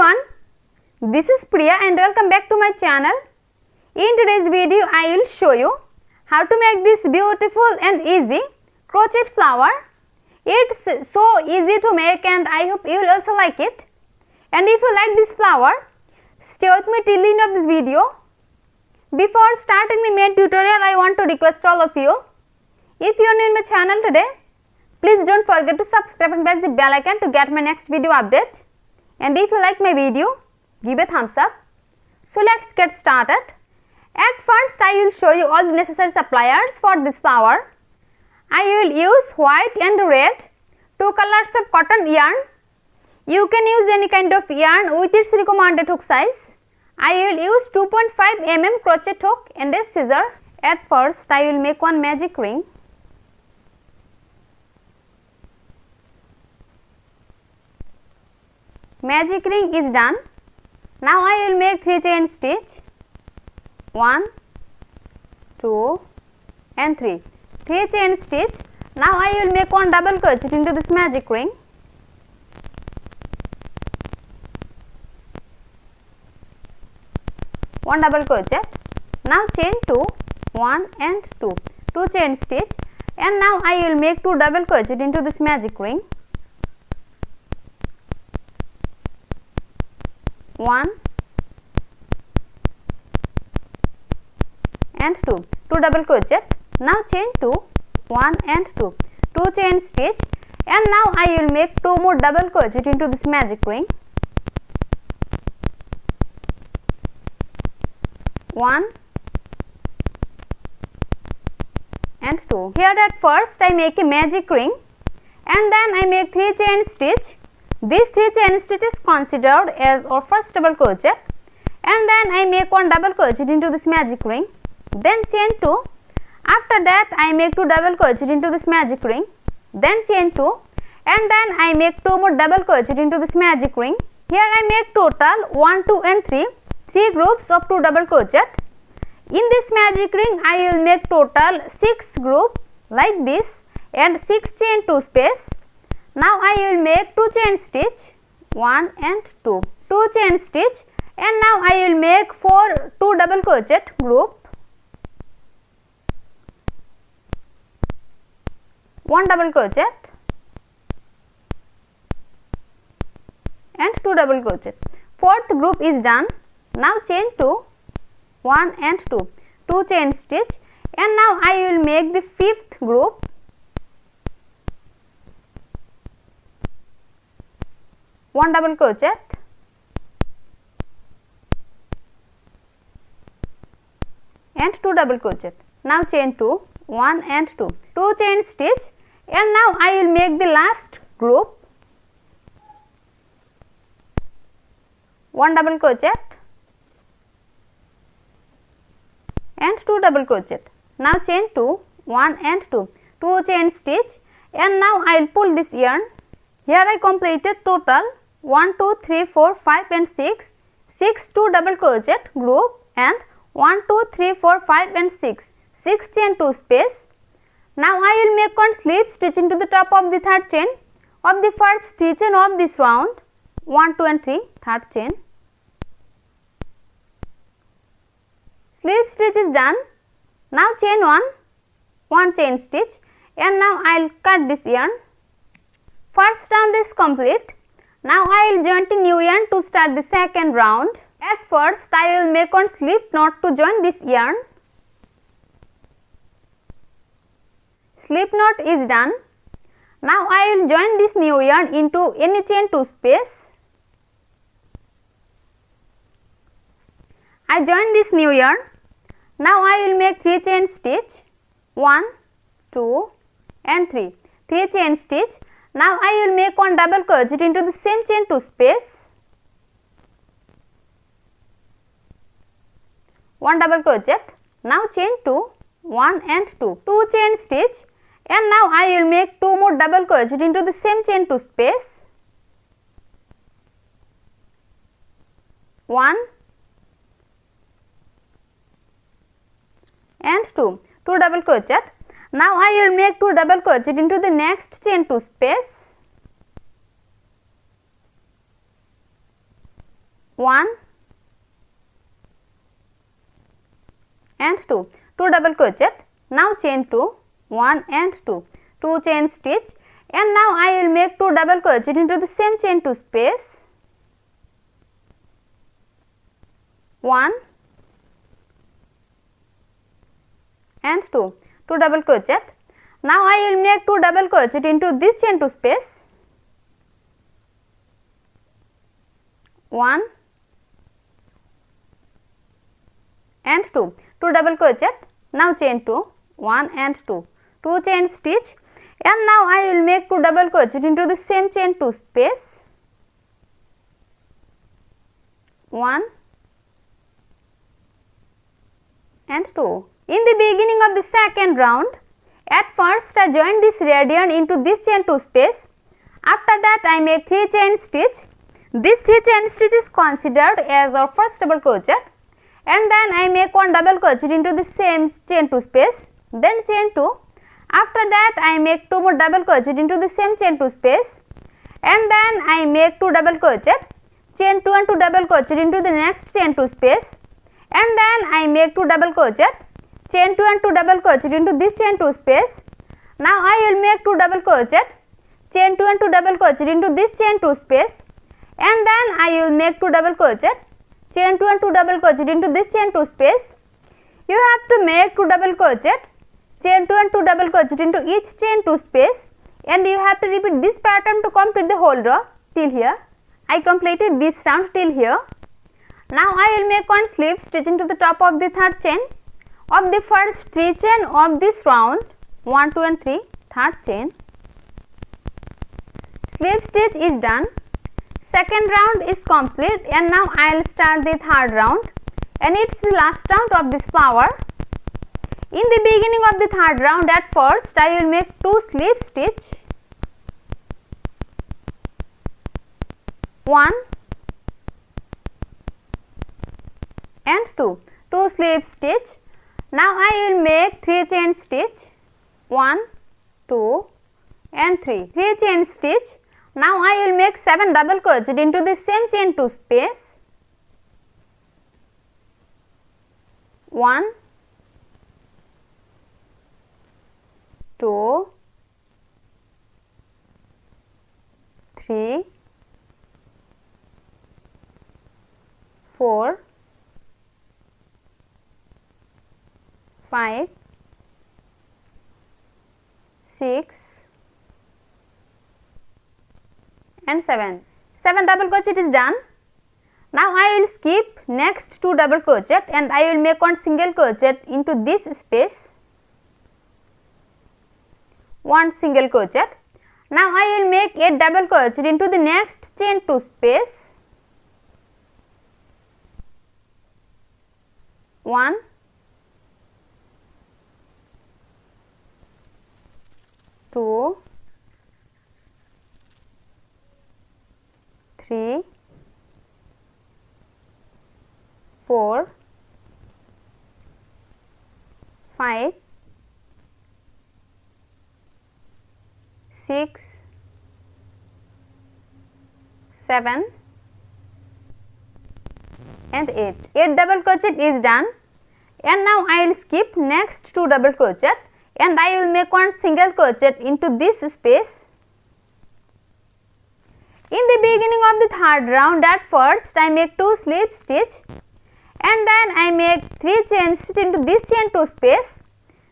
everyone, this is Priya and welcome back to my channel. In today's video I will show you how to make this beautiful and easy crochet flower. It's so easy to make and I hope you will also like it. And if you like this flower, stay with me till the end of this video. Before starting the main tutorial, I want to request all of you, if you are new in my channel today, please don't forget to subscribe and press the bell icon to get my next video update. And if you like my video, give a thumbs up. So let's get started. At first I will show you all the necessary supplies for this flower. I will use white and red, two colors of cotton yarn. You can use any kind of yarn with its recommended hook size. I will use 2.5 mm crochet hook and a scissor. At first I will make one magic ring. Magic ring is done. Now I will make 3 chain stitch, 1, 2 and 3. 3 chain stitch. Now I will make one double crochet into this magic ring. One double crochet. Now chain 2, 1 and 2. 2 chain stitch, and now I will make 2 double crochet into this magic ring. 1 and 2, 2 double crochet. Now chain 2, 1 and 2, 2 chain stitch, and now I will make 2 more double crochet into this magic ring. 1 and 2. Here at first I make a magic ring and then I make 3 chain stitch. This 3 chain stitch is considered as our first double crochet, and then I make one double crochet into this magic ring, then chain 2. After that I make 2 double crochet into this magic ring, then chain 2, and then I make 2 more double crochet into this magic ring. Here I make total 1, 2 and 3 groups of 2 double crochet. In this magic ring I will make total 6 group like this and 6 chain 2 space. Now I will make 2 chain stitch, 1 and 2, 2 chain stitch, and now I will make 2 double crochet group, 1 double crochet and 2 double crochet. 4th group is done. Now chain 2, 1 and 2, 2 chain stitch, and now I will make the 5th group, 1 double crochet and 2 double crochet. Now chain 2, 1 and 2, 2 chain stitch, and now I will make the last group, 1 double crochet and 2 double crochet. Now chain 2, 1 and 2, 2 chain stitch, and now I will pull this yarn. Here I completed total 1, 2, 3, 4, 5 and 6, 2 double crochet group and 1, 2, 3, 4, 5 and 6 chain 2 space. Now I will make one slip stitch into the top of the 3rd chain of the first 3 chain of this round, 1, 2 and 3, 3rd chain. Slip stitch is done. Now chain 1 chain stitch, and now I will cut this yarn. First round is complete. Now I will join the new yarn to start the second round. At first I will make one slip knot to join this yarn. Slip knot is done. Now I will join this new yarn into any chain 2 space. I join this new yarn. Now I will make 3 chain stitch, 1, 2 and 3, 3 chain stitch. Now I will make one double crochet into the same chain 2 space, 1 double crochet. Now chain 2, 1 and 2, 2 chain stitch, and now I will make 2 more double crochet into the same chain 2 space, 1 and 2, 2 double crochet. Now I will make 2 double crochet into the next chain 2 space, 1 and 2, 2 double crochet. Now chain 2, 1 and 2, 2 chain stitch, and now I will make 2 double crochet into the same chain 2 space, 1 and 2, 2 double crochet. Now I will make 2 double crochet into this chain 2 space, 1 and 2, 2 double crochet. Now chain 2, 1 and 2, 2 chain stitch, and now I will make 2 double crochet into the same chain 2 space, 1 and 2. In the beginning of the second round, at first I join this radian into this chain 2 space. After that I make 3 chain stitch. This 3 chain stitch is considered as our first double crochet, and then I make 1 double crochet into the same chain 2 space, then chain 2. After that I make 2 more double crochet into the same chain 2 space, and then I make 2 double crochet, chain 2 and 2 double crochet into the next chain 2 space, and then I make 2 double crochet, chain 2 and 2 double crochet into this chain 2 space. Now I will make 2 double crochet, chain 2 and 2 double crochet into this chain 2 space, and then I will make 2 double crochet, chain 2 and 2 double crochet into this chain 2 space. You have to make 2 double crochet, chain 2 and 2 double crochet into each chain 2 space, and you have to repeat this pattern to complete the whole row till here. I completed this round till here. Now I will make 1 slip stitch into the top of the third chain of the first 3 chain of this round, 1, 2 and 3, third chain. Slip stitch is done. Second round is complete, and now I will start the third round, and it's the last round of this flower. In the beginning of the third round, at first I will make 2 slip stitch, 1 and 2, 2 slip stitch. Now I will make 3 chain stitch, 1, 2 and 3, 3 chain stitch. Now I will make 7 double crochet into the same chain 2 space, 1, 2, 3, 4, 5, 6 and 7. 7 double crochet is done. Now I will skip next 2 double crochet, and I will make 1 single crochet into this space, 1 single crochet. Now I will make 8 double crochet into the next chain 2 space, 1, 2, 3, 4, 5, 6, 7 and 8. 8 double crochet is done, and now I will skip next 2 double crochet, and I will make 1 single crochet into this space. In the beginning of the third round, at first I make 2 slip stitch, and then I make 3 chain stitch into this chain 2 space.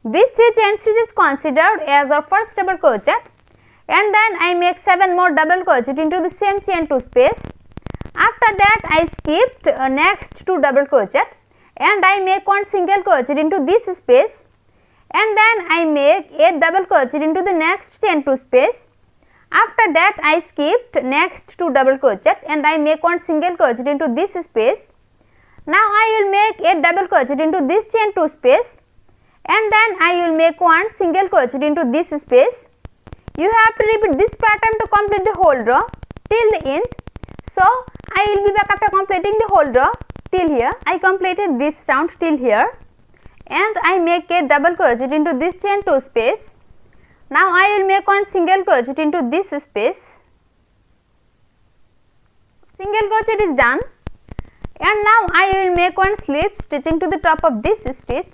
This 3 chain stitch is considered as our first double crochet, and then I make 7 more double crochet into the same chain 2 space. After that I skipped next 2 double crochet, and I make 1 single crochet into this space, and then I make 8 double crochet into the next chain 2 space. After that I skipped next 2 double crochet, and I make 1 single crochet into this space. Now I will make 8 double crochet into this chain 2 space, and then I will make 1 single crochet into this space. You have to repeat this pattern to complete the whole row till the end. So I will be back after completing the whole row till here. I completed this round till here, and I make 8 double crochet into this chain 2 space. Now I will make 1 single crochet into this space. Single crochet is done. And now I will make one slip stitching to the top of this stitch.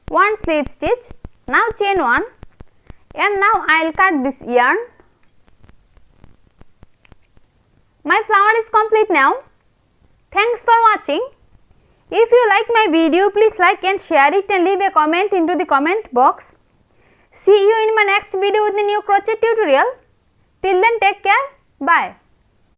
One slip stitch. Now chain 1 and now I will cut this yarn. My flower is complete now. Thanks for watching. If you like my video, please like and share it and leave a comment into the comment box. See you in my next video with a new crochet tutorial. Till then, take care. Bye.